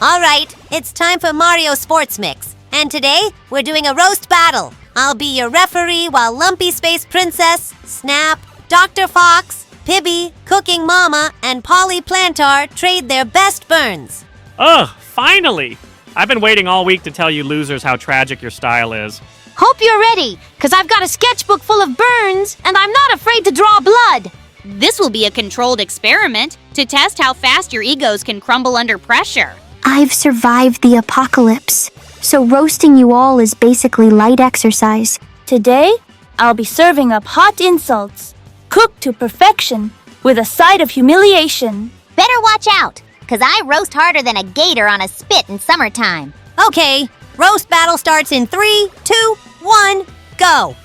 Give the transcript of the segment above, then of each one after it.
All right, it's time for Mario Sports Mix. And today, we're doing a roast battle. I'll be your referee while Lumpy Space Princess, Snap, Dr. Fox, Pibby, Cooking Mama, and Polly Plantar trade their best burns. Ugh, finally! I've been waiting all week to tell you losers how tragic your style is. Hope you're ready, because I've got a sketchbook full of burns, and I'm not afraid to draw blood. This will be a controlled experiment to test how fast your egos can crumble under pressure. I've survived the apocalypse, so roasting you all is basically light exercise. Today, I'll be serving up hot insults, cooked to perfection, with a side of humiliation. Better watch out, because I roast harder than a gator on a spit in summertime. Okay, roast battle starts in 3, 2, 1, go!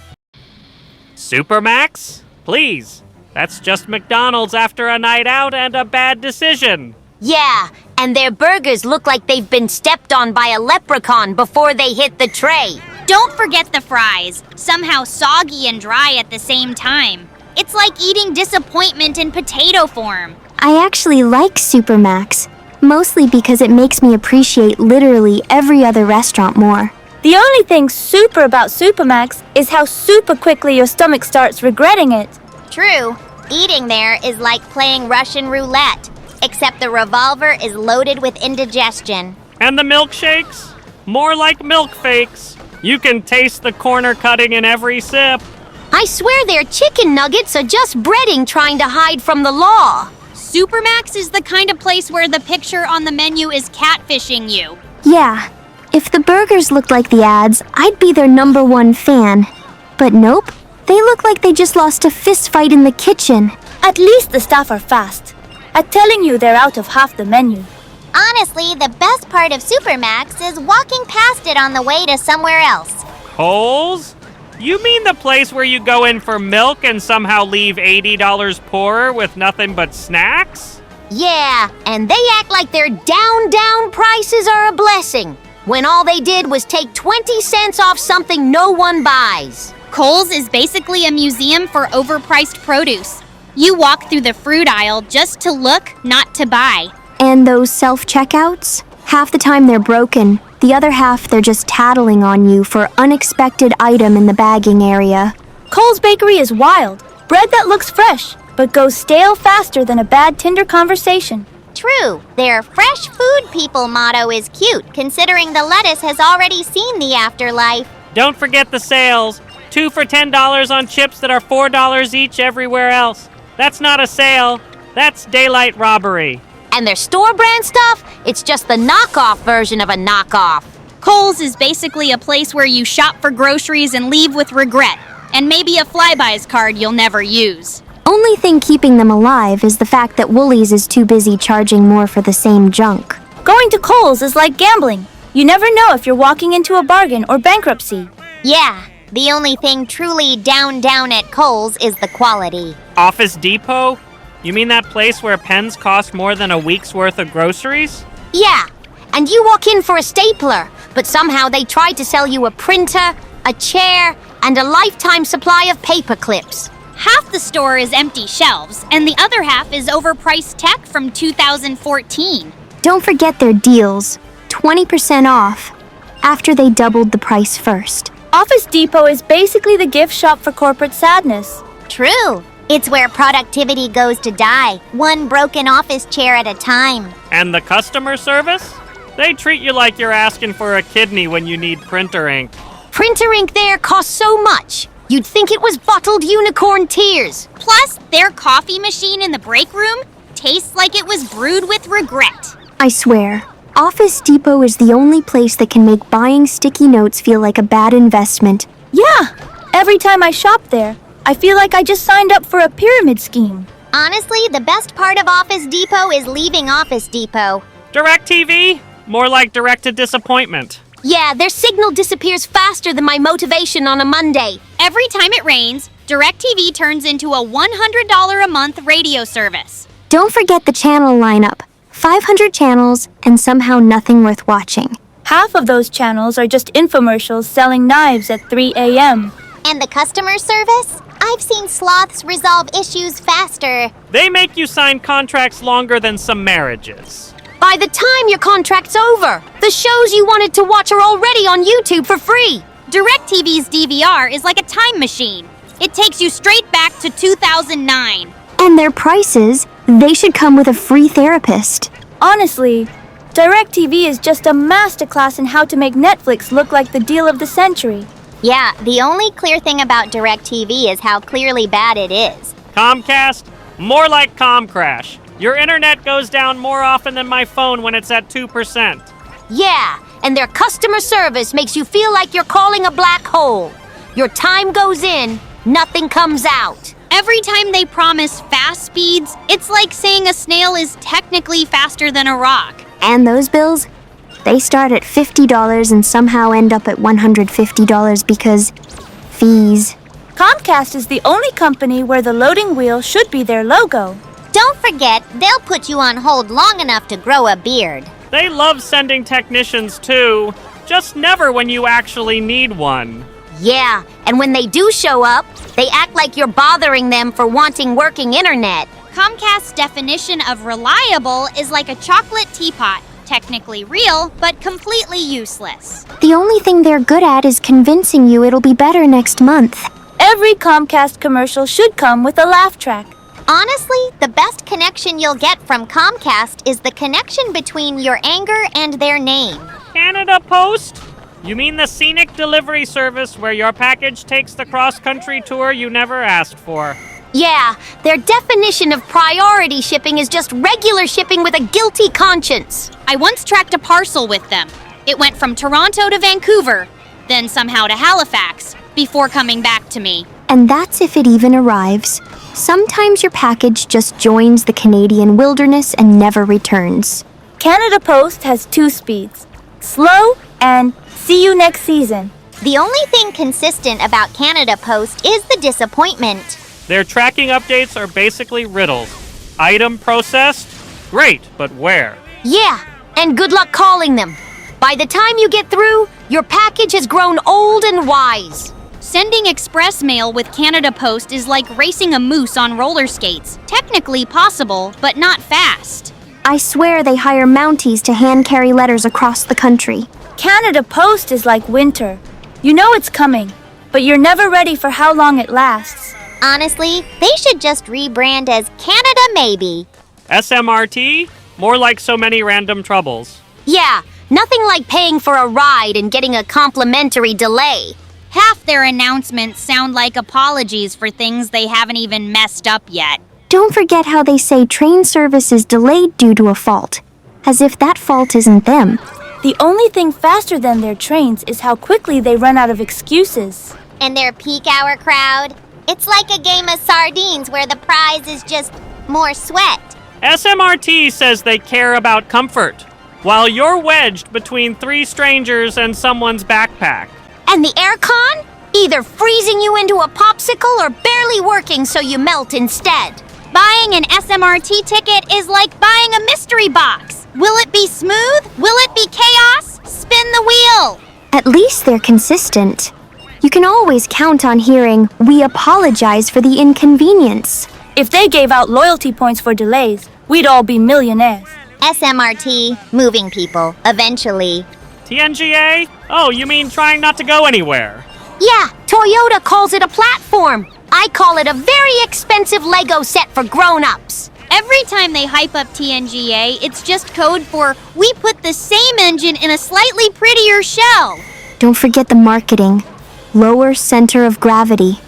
Supermax? Please. That's just McDonald's after a night out and a bad decision. Yeah, and their burgers look like they've been stepped on by a leprechaun before they hit the tray. Don't forget the fries, somehow soggy and dry at the same time. It's like eating disappointment in potato form. I actually like Supermax, mostly because it makes me appreciate literally every other restaurant more. The only thing super about Supermax is how super quickly your stomach starts regretting it. True, eating there is like playing Russian roulette, except the revolver is loaded with indigestion. And the milkshakes? More like milk fakes. You can taste the corner cutting in every sip. I swear their chicken nuggets are just breading trying to hide from the law. Supermax is the kind of place where the picture on the menu is catfishing you. Yeah, if the burgers looked like the ads, I'd be their #1 fan. But nope, they look like they just lost a fist fight in the kitchen. At least the staff are fast at telling you they're out of half the menu. Honestly, the best part of Supermax is walking past it on the way to somewhere else. Kohl's? You mean the place where you go in for milk and somehow leave $80 poorer with nothing but snacks? Yeah, and they act like their down prices are a blessing, when all they did was take 20 cents off something no one buys. Kohl's is basically a museum for overpriced produce. You walk through the fruit aisle just to look, not to buy. And those self-checkouts? Half the time they're broken, the other half they're just tattling on you for unexpected item in the bagging area. Kohl's Bakery is wild. Bread that looks fresh, but goes stale faster than a bad Tinder conversation. True, their fresh food people motto is cute, considering the lettuce has already seen the afterlife. Don't forget the sales. 2 for $10 on chips that are $4 each everywhere else. That's not a sale. That's daylight robbery. And their store brand stuff, it's just the knockoff version of a knockoff. Kohl's is basically a place where you shop for groceries and leave with regret, and maybe a Flybuys card you'll never use. Only thing keeping them alive is the fact that Woolies is too busy charging more for the same junk. Going to Kohl's is like gambling. You never know if you're walking into a bargain or bankruptcy. Yeah, the only thing truly down at Kohl's is the quality. Office Depot? You mean that place where pens cost more than a week's worth of groceries? Yeah, and you walk in for a stapler, but somehow they tried to sell you a printer, a chair, and a lifetime supply of paper clips. Half the store is empty shelves, and the other half is overpriced tech from 2014. Don't forget their deals. 20% off, after they doubled the price first. Office Depot is basically the gift shop for corporate sadness. True. It's where productivity goes to die, one broken office chair at a time. And the customer service? They treat you like you're asking for a kidney when you need printer ink. Printer ink there costs so much, you'd think it was bottled unicorn tears. Plus, their coffee machine in the break room tastes like it was brewed with regret. I swear, Office Depot is the only place that can make buying sticky notes feel like a bad investment. Yeah, every time I shop there, I feel like I just signed up for a pyramid scheme. Honestly, the best part of Office Depot is leaving Office Depot. DirecTV? More like direct to disappointment. Yeah, their signal disappears faster than my motivation on a Monday. Every time it rains, DirecTV turns into a $100 a month radio service. Don't forget the channel lineup. 500 channels and somehow nothing worth watching. Half of those channels are just infomercials selling knives at 3 a.m. And the customer service? I've seen sloths resolve issues faster. They make you sign contracts longer than some marriages. By the time your contract's over, the shows you wanted to watch are already on YouTube for free. DirecTV's DVR is like a time machine. It takes you straight back to 2009. And their prices, they should come with a free therapist. Honestly, DirecTV is just a masterclass in how to make Netflix look like the deal of the century. Yeah, the only clear thing about DirecTV is how clearly bad it is. Comcast? More like Comcrash. Your internet goes down more often than my phone when it's at 2%. Yeah, and their customer service makes you feel like you're calling a black hole. Your time goes in, nothing comes out. Every time they promise fast speeds, it's like saying a snail is technically faster than a rock. And those bills, they start at $50 and somehow end up at $150 because fees. Comcast is the only company where the loading wheel should be their logo. Don't forget, they'll put you on hold long enough to grow a beard. They love sending technicians too, just never when you actually need one. Yeah, and when they do show up, they act like you're bothering them for wanting working internet. Comcast's definition of reliable is like a chocolate teapot. Technically real, but completely useless. The only thing they're good at is convincing you it'll be better next month. Every Comcast commercial should come with a laugh track. Honestly, the best connection you'll get from Comcast is the connection between your anger and their name. Canada Post? You mean the scenic delivery service where your package takes the cross-country tour you never asked for? Yeah, their definition of priority shipping is just regular shipping with a guilty conscience. I once tracked a parcel with them. It went from Toronto to Vancouver, then somehow to Halifax, before coming back to me. And that's if it even arrives. Sometimes your package just joins the Canadian wilderness and never returns. Canada Post has 2 speeds, slow and see you next season. The only thing consistent about Canada Post is the disappointment. Their tracking updates are basically riddles. Item processed? Great, but where? Yeah, and good luck calling them. By the time you get through, your package has grown old and wise. Sending express mail with Canada Post is like racing a moose on roller skates. Technically possible, but not fast. I swear they hire Mounties to hand-carry letters across the country. Canada Post is like winter. You know it's coming, but you're never ready for how long it lasts. Honestly, they should just rebrand as Canada Maybe. SMRT? More like so many random troubles. Yeah, nothing like paying for a ride and getting a complimentary delay. Half their announcements sound like apologies for things they haven't even messed up yet. Don't forget how they say train service is delayed due to a fault, as if that fault isn't them. The only thing faster than their trains is how quickly they run out of excuses. And their peak hour crowd? It's like a game of sardines where the prize is just more sweat. SMRT says they care about comfort, while you're wedged between 3 strangers and someone's backpack. And the aircon? Either freezing you into a popsicle or barely working so you melt instead. Buying an SMRT ticket is like buying a mystery box. Will it be smooth? Will it be chaos? Spin the wheel! At least they're consistent. You can always count on hearing, "We apologize for the inconvenience." If they gave out loyalty points for delays, we'd all be millionaires. SMRT, moving people, eventually. TNGA? Oh, you mean trying not to go anywhere? Yeah, Toyota calls it a platform. I call it a very expensive Lego set for grown-ups. Every time they hype up TNGA, it's just code for, we put the same engine in a slightly prettier shell. Don't forget the marketing. Lower center of gravity.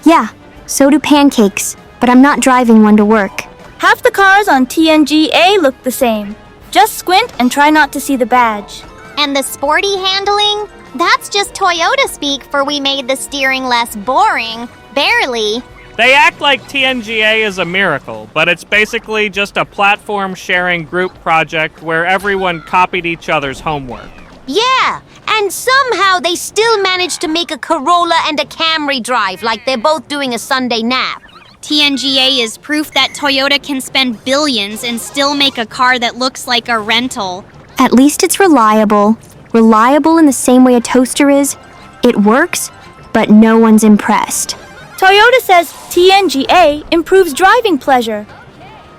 Yeah, so do pancakes, but I'm not driving one to work. Half the cars on TNGA look the same. Just squint and try not to see the badge. And the sporty handling? That's just Toyota speak for we made the steering less boring. Barely. They act like TNGA is a miracle, but it's basically just a platform-sharing group project where everyone copied each other's homework. Yeah, and somehow they still managed to make a Corolla and a Camry drive like they're both doing a Sunday nap. TNGA is proof that Toyota can spend billions and still make a car that looks like a rental. At least it's reliable. Reliable in the same way a toaster is. It works, but no one's impressed. Toyota says TNGA improves driving pleasure.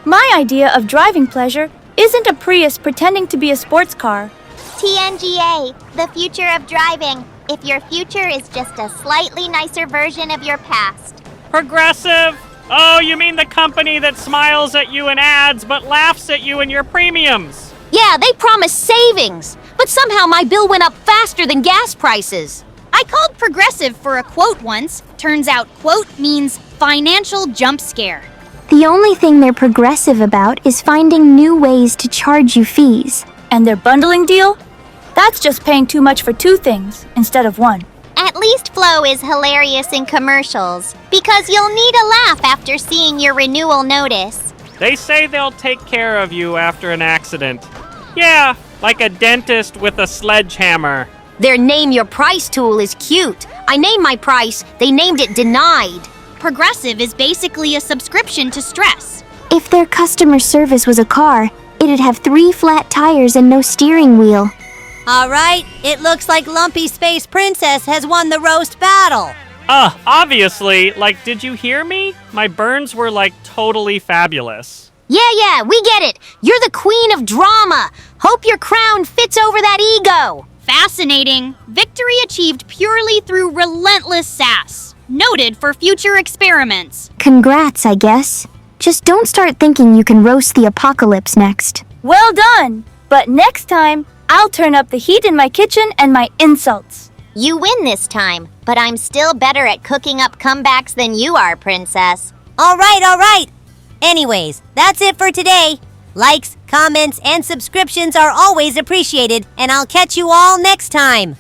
My idea of driving pleasure isn't a Prius pretending to be a sports car. TNGA, the future of driving. If your future is just a slightly nicer version of your past. Progressive? Oh, you mean the company that smiles at you in ads but laughs at you in your premiums? Yeah, they promised savings, but somehow my bill went up faster than gas prices. I called Progressive for a quote once. Turns out quote means financial jump scare. The only thing they're progressive about is finding new ways to charge you fees. And their bundling deal? That's just paying too much for two things instead of one. At least Flo is hilarious in commercials, because you'll need a laugh after seeing your renewal notice. They say they'll take care of you after an accident. Yeah, like a dentist with a sledgehammer. Their name your price tool is cute. I named my price, they named it denied. Progressive is basically a subscription to stress. If their customer service was a car, it'd have 3 flat tires and no steering wheel. All right, it looks like Lumpy Space Princess has won the roast battle. Obviously, like, did you hear me? My burns were, like, totally fabulous. Yeah, we get it. You're the queen of drama. Hope your crown fits over that ego. Fascinating. Victory achieved purely through relentless sass. Noted for future experiments. Congrats, I guess. Just don't start thinking you can roast the apocalypse next. Well done! But next time, I'll turn up the heat in my kitchen and my insults. You win this time, but I'm still better at cooking up comebacks than you are, Princess. All right. Anyways, that's it for today. Likes, comments, and subscriptions are always appreciated, and I'll catch you all next time.